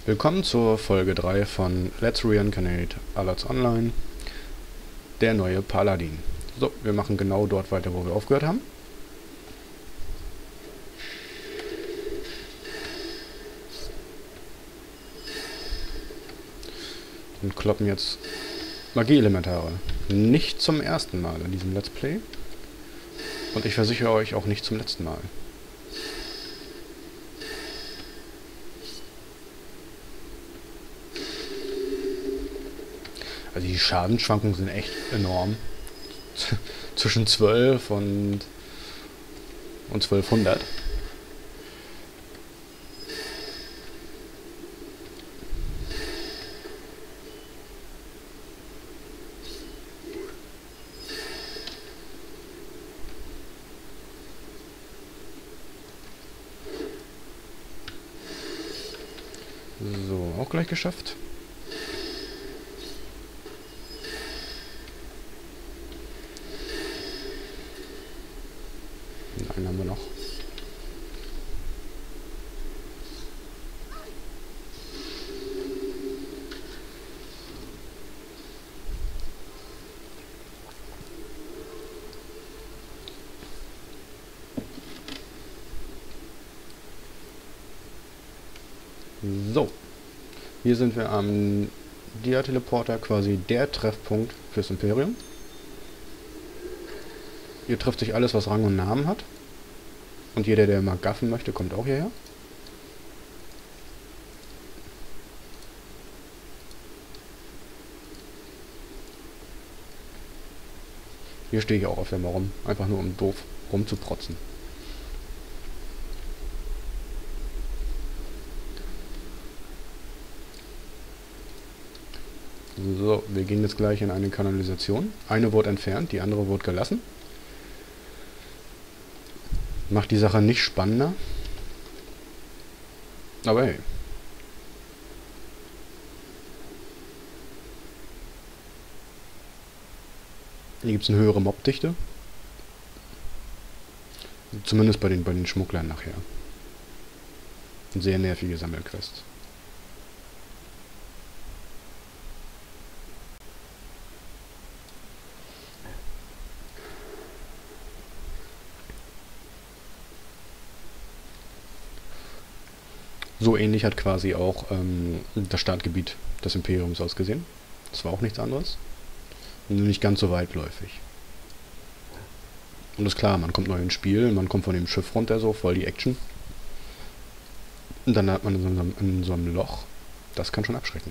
Willkommen zur Folge 3 von Let's Reincarnate, Allods Online, der neue Paladin. So, wir machen genau dort weiter, wo wir aufgehört haben. Und kloppen jetzt Magieelementare. Nicht zum ersten Mal in diesem Let's Play. Und ich versichere euch auch nicht zum letzten Mal. Also die Schadensschwankungen sind echt enorm. Zwischen 12 und 1200. So, auch gleich geschafft. Einen haben wir noch. So, hier sind wir am Dia-Teleporter, quasi der Treffpunkt fürs Imperium. Hier trifft sich alles, was Rang und Namen hat. Und jeder, der mal gaffen möchte, kommt auch hierher. Hier stehe ich auch öfter mal rum, einfach nur um doof rumzuprotzen. So, wir gehen jetzt gleich in eine Kanalisation. Eine wurde entfernt, die andere wurde gelassen. Macht die Sache nicht spannender. Aber hey. Hier gibt es eine höhere Mobdichte. Zumindest bei den Schmugglern nachher. Eine sehr nervige Sammelquest. So ähnlich hat quasi auch das Startgebiet des Imperiums ausgesehen. Das war auch nichts anderes. Nur nicht ganz so weitläufig. Und ist klar, man kommt neu ins Spiel, man kommt von dem Schiff runter, so voll die Action. Und dann hat man in so einem Loch. Das kann schon abschrecken.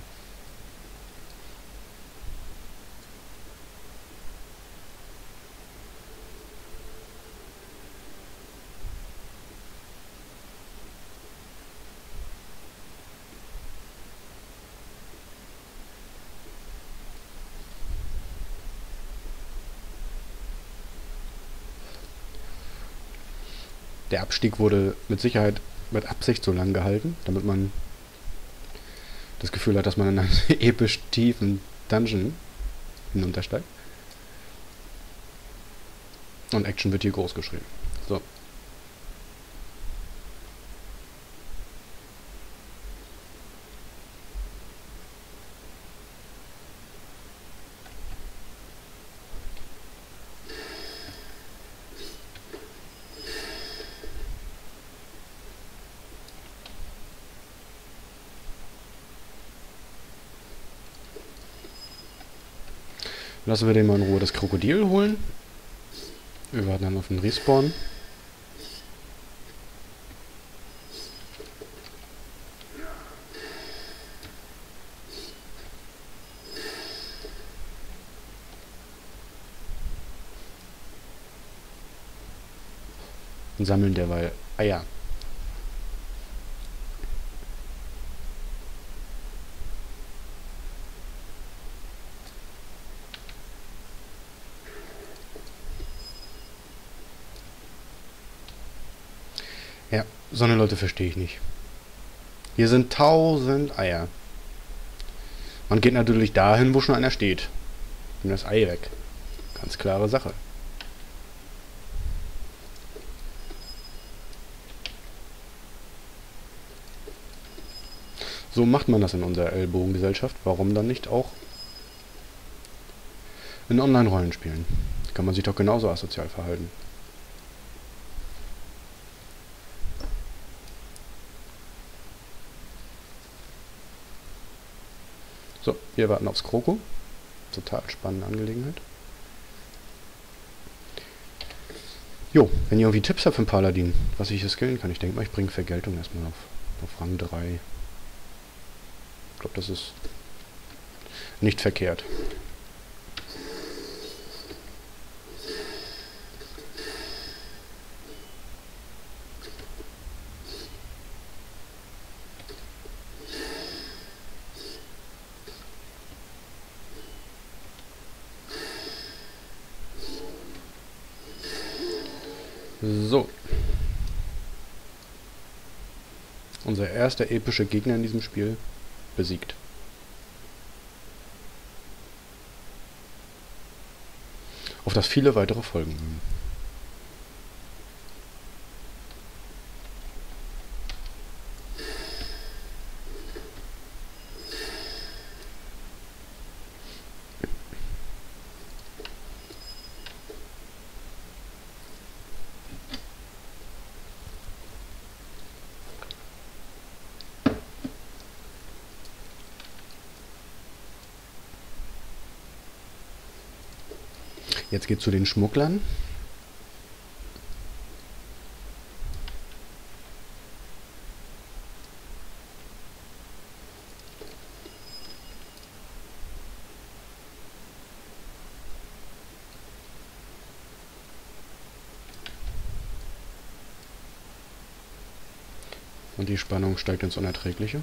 Der Abstieg wurde mit Sicherheit mit Absicht so lang gehalten, damit man das Gefühl hat, dass man in einen episch tiefen Dungeon hinuntersteigt. Und Action wird hier groß geschrieben. So. Lassen wir den mal in Ruhe das Krokodil holen. Wir warten dann auf den Respawn. Und sammeln derweil Eier. Ja, so eine Leute verstehe ich nicht. Hier sind 1000 Eier. Man geht natürlich dahin, wo schon einer steht. Nimm das Ei weg. Ganz klare Sache. So macht man das in unserer Ellbogengesellschaft. Warum dann nicht auch in Online-Rollenspielen? Kann man sich doch genauso asozial verhalten. So, wir warten aufs Kroko. Total spannende Angelegenheit. Jo, wenn ihr irgendwie Tipps habt für den Paladin, was ich hier skillen kann. Ich denke mal, ich bringe Vergeltung erstmal auf Rang 3. Ich glaube, das ist nicht verkehrt. So. Unser erster epischer Gegner in diesem Spiel besiegt. Auf das viele weitere folgen. Jetzt geht zu den Schmugglern. Und die Spannung steigt ins Unerträgliche.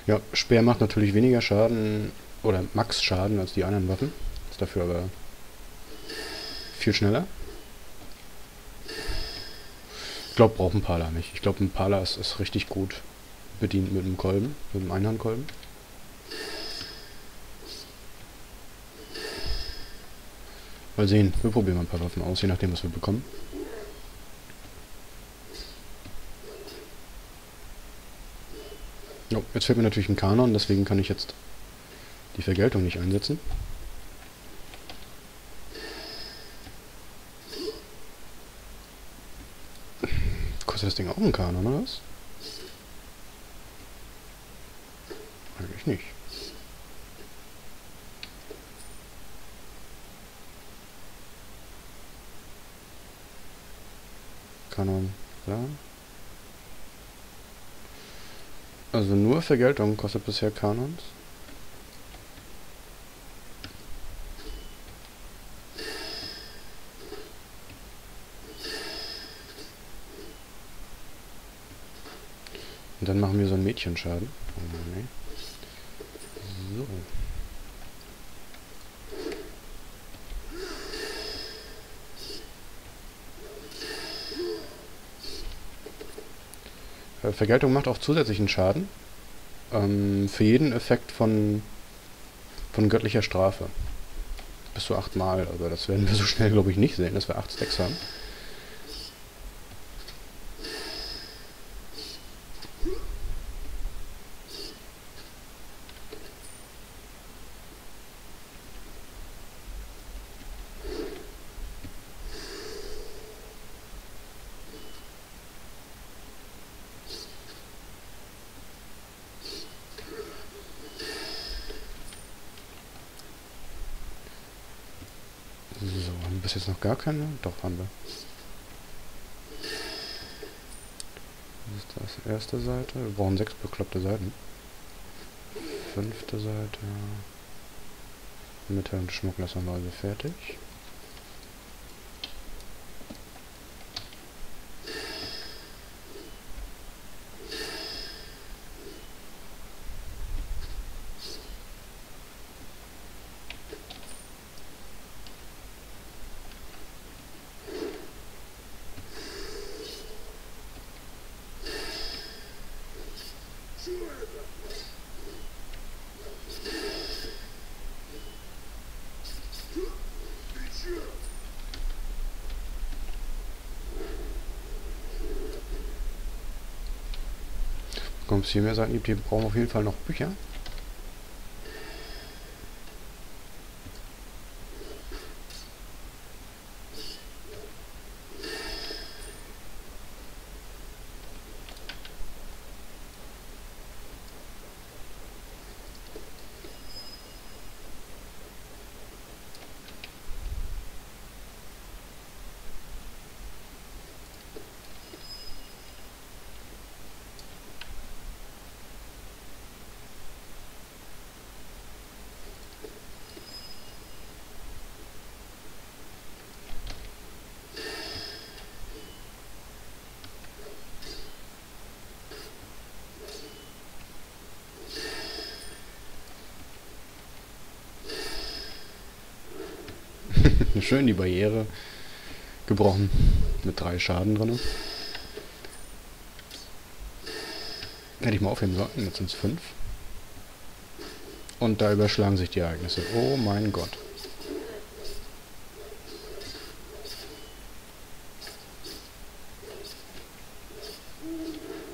Ja, Speer macht natürlich weniger Schaden oder Max Schaden als die anderen Waffen. Ist dafür aber viel schneller. Ich glaube, braucht ein Pala nicht. Ich glaube, ein Pala ist richtig gut bedient mit einem Kolben, mit einem Einhandkolben. Mal sehen, wir probieren mal ein paar Waffen aus, je nachdem, was wir bekommen. Jo, jetzt fehlt mir natürlich ein Kanon, deswegen kann ich jetzt die Vergeltung nicht einsetzen. Kostet das Ding auch einen Kanon, oder was? Eigentlich nicht. Kanon, ja. Also nur Vergeltung kostet bisher Kanons. Und dann machen wir so einen Mädchenschaden. Oh, nee. So. Vergeltung macht auch zusätzlichen Schaden. Für jeden Effekt von göttlicher Strafe. Bis zu 8 Mal. Aber das werden wir so schnell, glaube ich, nicht sehen, dass wir 8 Stacks haben. So, haben wir bis jetzt noch gar keine? Doch, haben wir. Das ist das erste Seite. Wir brauchen 6 bekloppte Seiten. 5. Seite. Mitte und Schmuggler sind also fertig. Kommt es hier mehr Seiten gibt, die brauchen auf jeden Fall noch Bücher. Schön die Barriere gebrochen. Mit 3 Schaden drin. Hätte ich mal aufheben sollen, jetzt sind es 5. Und da überschlagen sich die Ereignisse. Oh mein Gott.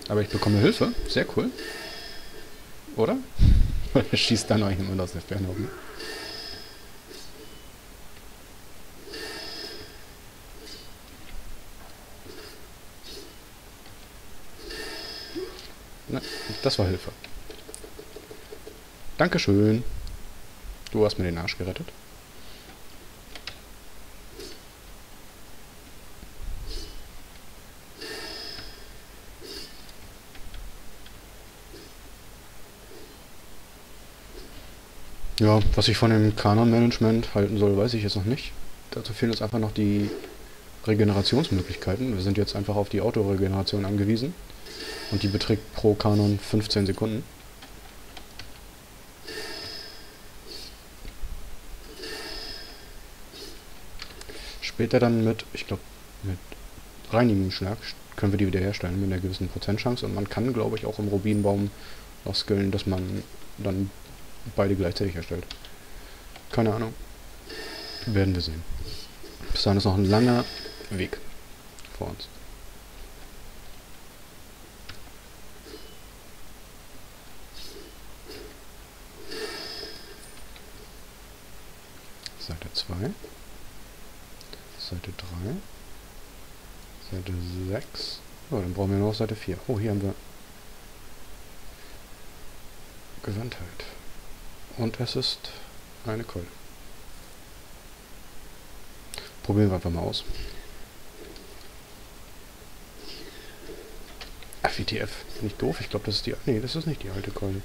Aber ich bekomme Hilfe. Sehr cool. Oder? Er schießt dann euch immer aus der Ferne oben. Na, das war Hilfe. Dankeschön. Du hast mir den Arsch gerettet. Ja, was ich von dem Kanon-Management halten soll, weiß ich jetzt noch nicht. Dazu fehlen uns einfach noch die Regenerationsmöglichkeiten. Wir sind jetzt einfach auf die Autoregeneration angewiesen. Und die beträgt pro Kanon 15 Sekunden. Später dann mit, ich glaube, mit reinigem Schlag können wir die wiederherstellen mit einer gewissen Prozentchance. Und man kann, glaube ich, auch im Rubinbaum noch skillen, dass man dann beide gleichzeitig erstellt. Keine Ahnung. Werden wir sehen. Bis dahin ist noch ein langer Weg vor uns. Seite 2. Seite 3. Seite 6. Oh, dann brauchen wir noch Seite 4. Oh, hier haben wir Gewandtheit. Und es ist eine Keule. Probieren wir einfach mal aus. FETF. Nicht doof. Ich glaube, das ist die... Nee, das ist nicht die alte Keule.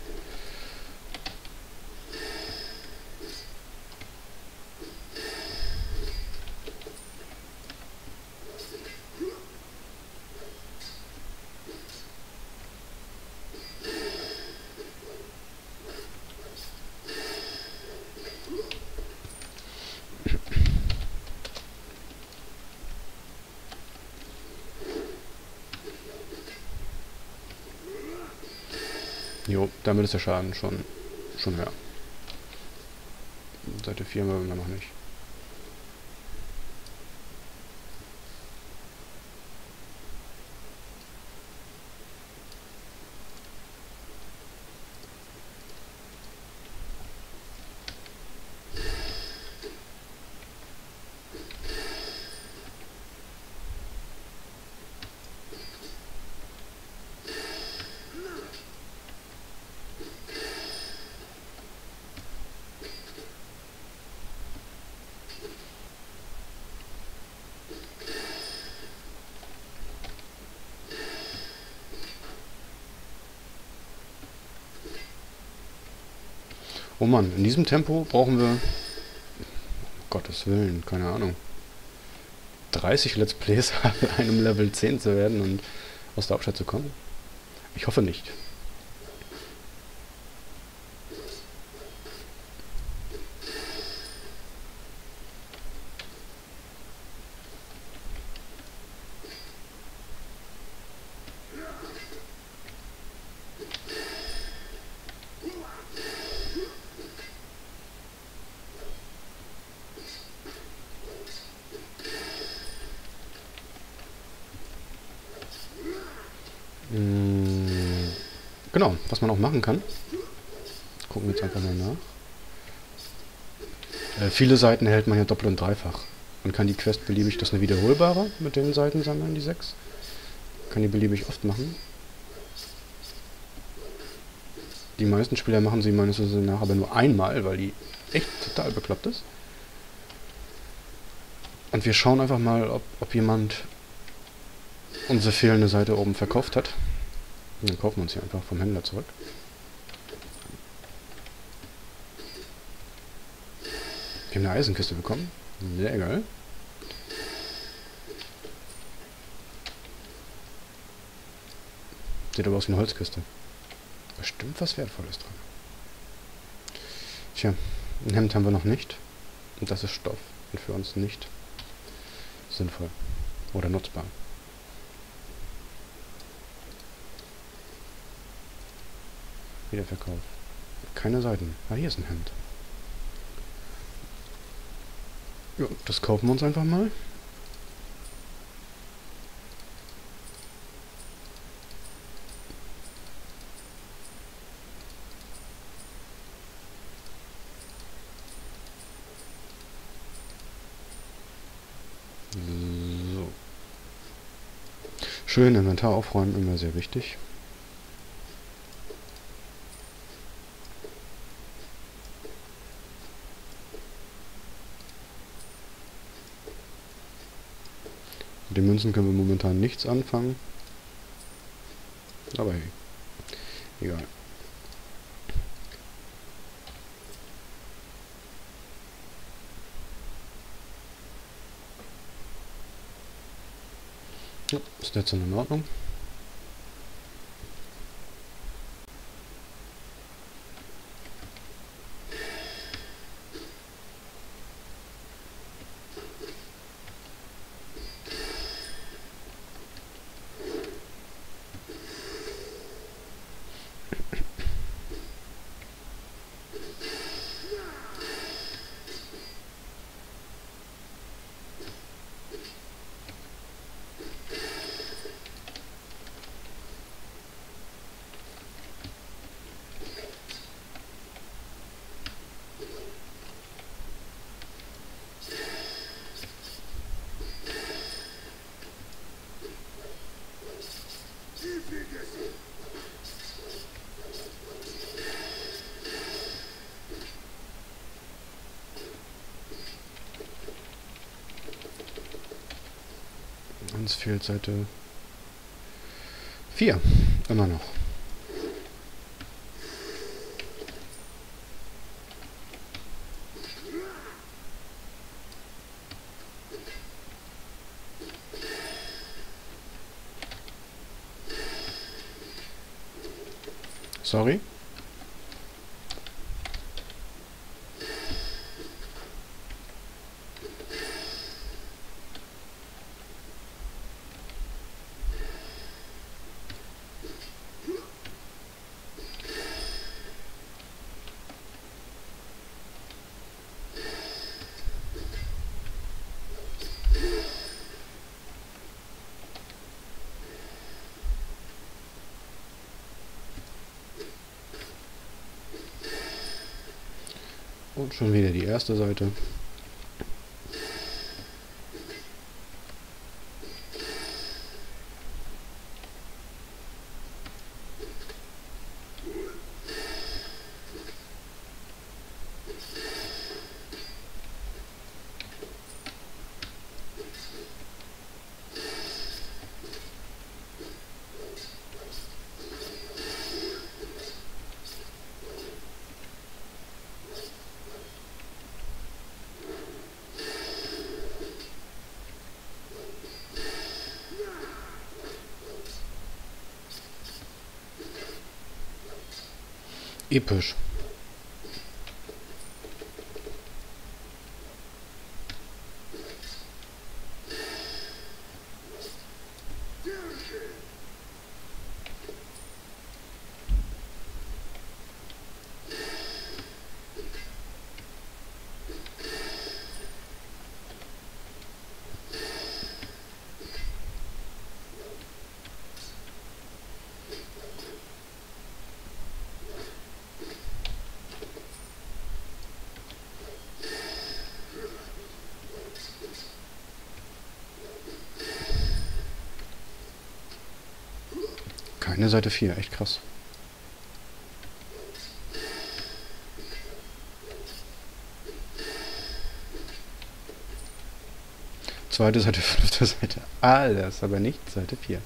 Jo, damit ist der Schaden schon höher. Seite 4 haben wir noch nicht. Oh Mann, in diesem Tempo brauchen wir, um Gottes Willen, keine Ahnung, 30 Let's Plays an einem Level 10 zu werden und aus der Hauptstadt zu kommen? Ich hoffe nicht. Genau, was man auch machen kann. Gucken wir jetzt einfach mal nach. Viele Seiten hält man ja doppelt und dreifach. Man kann die Quest beliebig, das ist eine wiederholbare mit den Seiten sammeln, die 6. Kann die beliebig oft machen. Die meisten Spieler machen sie meines Wissens nach aber nur einmal, weil die echt total bekloppt ist. Und wir schauen einfach mal, ob jemand unsere fehlende Seite oben verkauft hat. Und dann kaufen wir uns hier einfach vom Händler zurück. Wir haben eine Eisenkiste bekommen. Sehr geil. Sieht aber aus wie eine Holzkiste. Bestimmt was Wertvolles dran. Tja, ein Hemd haben wir noch nicht. Und das ist Stoff. Und für uns nicht sinnvoll. Oder nutzbar. Wiederverkauf. Keine Seiten. Ah, hier ist ein Hemd. Ja, das kaufen wir uns einfach mal. So. Schön Inventar aufräumen, immer sehr wichtig. Mit den Münzen können wir momentan nichts anfangen. Aber hey, egal. Ja, ist jetzt in Ordnung. Uns fehlt Seite 4. Immer noch. Sorry. Und schon wieder die erste Seite. Episch. Eine Seite 4, echt krass. Zweite Seite, fünfte Seite, alles, aber nicht Seite 4.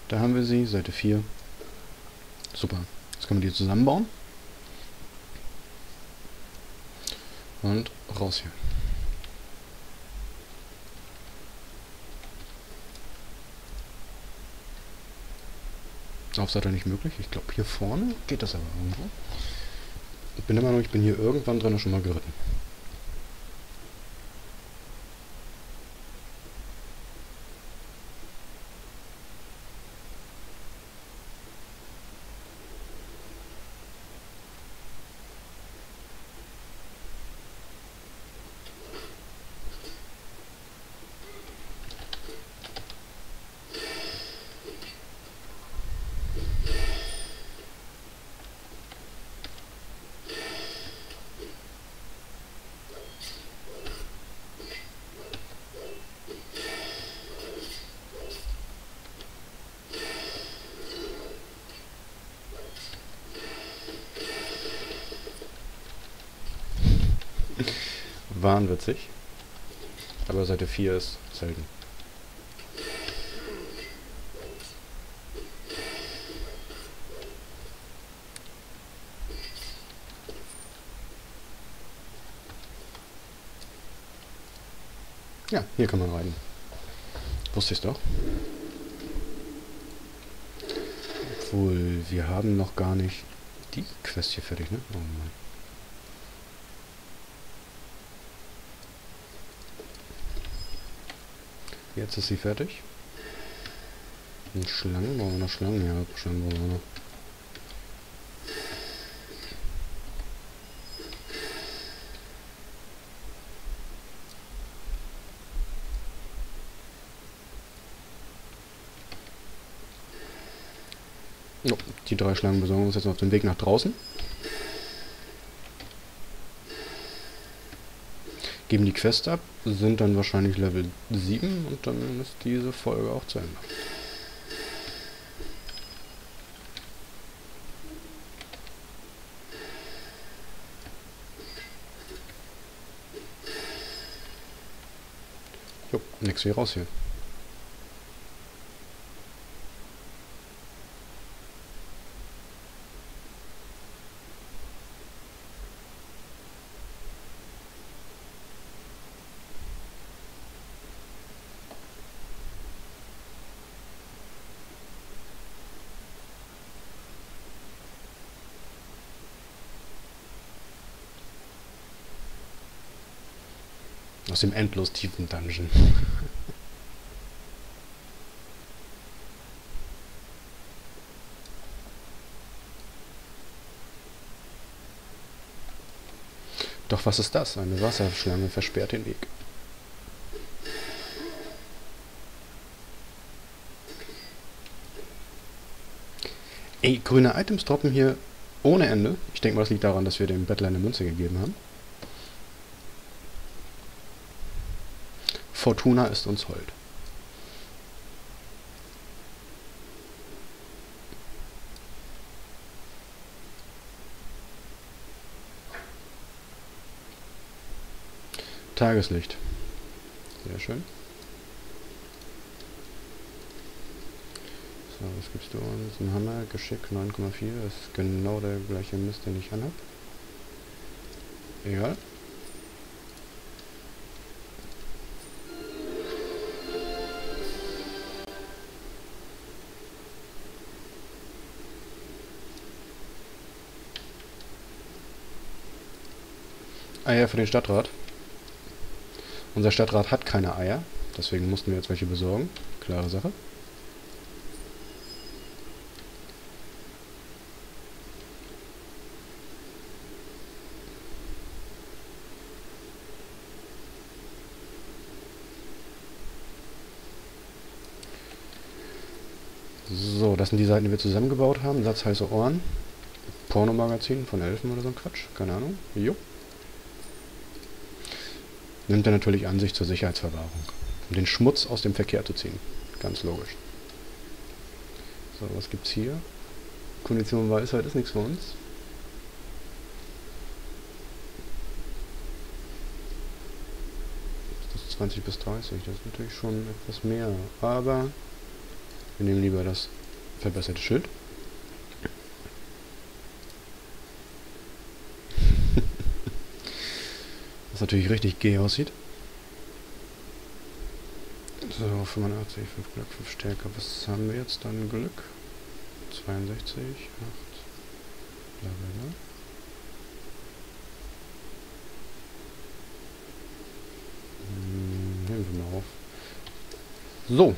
Da haben wir sie, Seite 4. Super. Jetzt können wir die zusammenbauen. Und raus hier. Aufseite nicht möglich. Ich glaube, hier vorne geht das aber irgendwo. Ich bin der Meinung, ich bin hier irgendwann drin schon mal geritten. Wahnwitzig. Aber Seite 4 ist selten. Ja, hier kann man reiten. Wusste ich's doch. Obwohl, wir haben noch gar nicht die Quest hier fertig, ne? Oh Mann. Jetzt ist sie fertig. Und Schlangen? Brauchen wir noch Schlangen? Ja, Schlangen brauchen wir noch. Jo, die 3 Schlangen besorgen wir uns jetzt auf dem Weg nach draußen. Geben die Quest ab, sind dann wahrscheinlich Level 7 und dann ist diese Folge auch zu Ende. Jo, nix wie raus hier. Aus dem endlos tiefen Dungeon. Doch was ist das? Eine Wasserschlange versperrt den Weg. Ey, grüne Items droppen hier ohne Ende. Ich denke mal, das liegt daran, dass wir dem Bettler eine Münze gegeben haben. Fortuna ist uns hold. Tageslicht. Sehr schön. So, was gibst du uns? Ein Hammer, Geschick 9,4. Ist genau der gleiche Mist, den ich anhab. Egal. Eier für den Stadtrat. Unser Stadtrat hat keine Eier, deswegen mussten wir jetzt welche besorgen. Klare Sache. das sind die Seiten, die wir zusammengebaut haben. Satz heiße Ohren. Pornomagazin von Elfen oder so ein Quatsch. Keine Ahnung. Jo. Nimmt er natürlich an sich zur Sicherheitsverwahrung. Um den Schmutz aus dem Verkehr zu ziehen. Ganz logisch. So, was gibt's hier? Kondition Weisheit ist nichts für uns. Das ist 20 bis 30. Das ist natürlich schon etwas mehr. Aber wir nehmen lieber das verbesserte Schild. Was natürlich richtig gay aussieht. So, 85, 5 Glück, 5 Stärke. Was haben wir jetzt dann? Glück? 62, 8. Blablabla. Nehmen wir mal auf. So.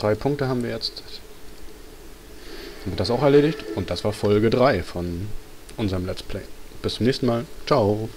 3 Punkte haben wir jetzt. Haben wir das auch erledigt? Und das war Folge 3 von unserem Let's Play. Bis zum nächsten Mal. Ciao.